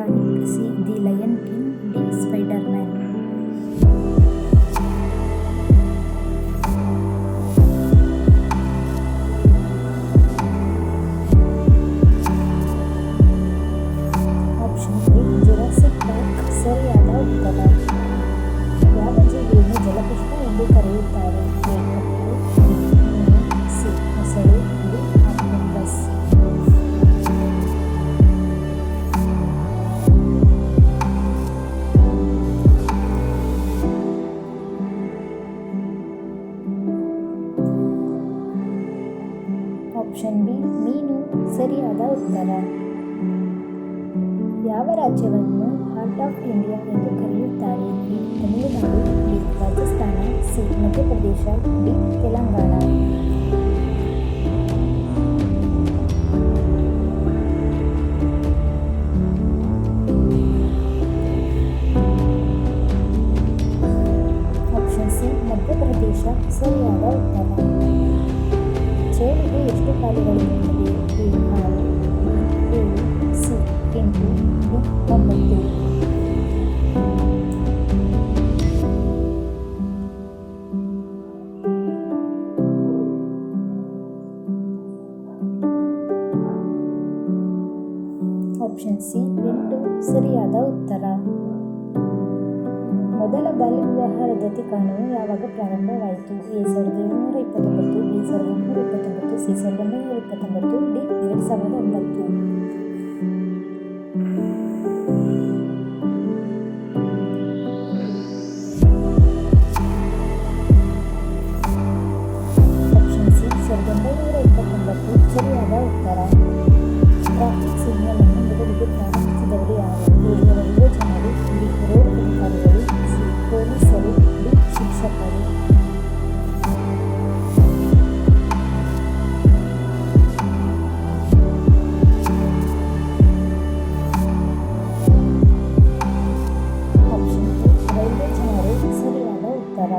Titanic, see the lion king, D spider man. Option A Jurassic park ಸರಿಯಾದ ಉತ್ತರ. ಯಾವ ಜೀವಿಯನ್ನು ಜಲಪುಷ್ಪ ಎಂದು ಕರೆಯುತ್ತಾರೆ? ಎ ಕಪ್ಪು, ಬಿ ಮೀನು, ಸಿ ಮೊಸಳೆ, ಡಿ ಆಕ್ಟೋಪಸ್. ಆಪ್ಷನ್ ಬಿ ಮೀನು ಸರಿಯಾದ ಉತ್ತರ. ಯಾವ ರಾಜ್ಯವನ್ನು ಹಾರ್ಟ್ ಆಫ್ ಇಂಡಿಯಾ ಎಂದು ಕರೆಯುತ್ತಾರೆ? B Tamil Nadu, B Rajasthan, C Madhya Pradesh, D Telangana. Option C Madhya Pradesh ಸರಿಯಾದ ಉತ್ತರ. ಚೇಳಿಗೆ ಎಷ್ಟು ಕಾಲುಗಳಿರುತ್ತವೆ? A 6, B 7, C 8, D 9. Option C 8 ಸರಿಯಾದ ಉತ್ತರ. ಮೊದಲ ಬಾಲ್ಯ ವಿವಾಹ ರದ್ದತಿ ಕಾನೂನು ಯಾವಾಗ ಪ್ರಾರಂಭವಾಯಿತು? A 1729, B 1829, C 1929, D 2009. Option C 1929 ಸರಿಯಾದ ಉತ್ತರ. ಟ್ರಾಫಿಕ್ ಸಿಗ್ನಲ್ ಅನ್ನು ಮೊದಲಿಗೆ ಪ್ರಾರಂಭಿಸಿದವರು ಯಾರು? ಎ ರೈಲ್ವೆ ಜನರು, ಬಿ ರೋಡ್ ಅಧಿಕಾರಿಗಳು, ಸಿ ಪೊಲೀಸರು, ಡಿ ಶಿಕ್ಷಕರು. ಆಪ್ಷನ್ ಎ ರೈಲ್ವೆ ಜನರು ಸರಿಯಾದ ಉತ್ತರ.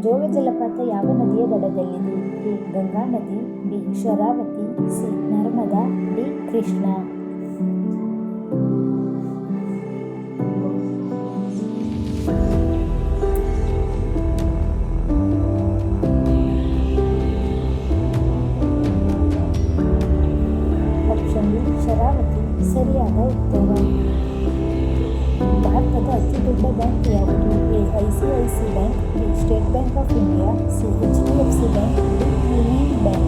ಜೋಗ ಜಲಪಾತ ಯಾವ ನದಿಯ ದಡದಲ್ಲಿದೆ? ಎ ಗಂಗಾ ನದಿ, B Sharavathi, C Narmada, D Krishna. Option B Sharavathi ಸರಿಯಾದ ಉತ್ತರ. ಭಾರತದ ಅತಿ ದೊಡ್ಡ ಬ್ಯಾಂಕ್ ಯಾವುದು? A ICICI Bank, B State Bank of India, C HDFC Bank, D Union Bank.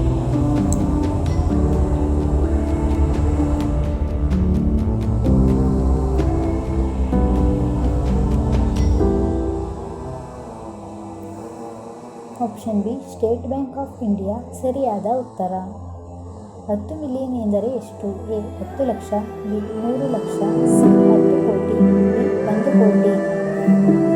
Option B State Bank of India ಸರಿಯಾದ ಉತ್ತರ. 10 ಮಿಲಿಯನ್ ಎಂದರೆ ಎಷ್ಟು? A 10 lakh, B 100 lakh, C 10 crore, D 1 ಕೋಟಿ.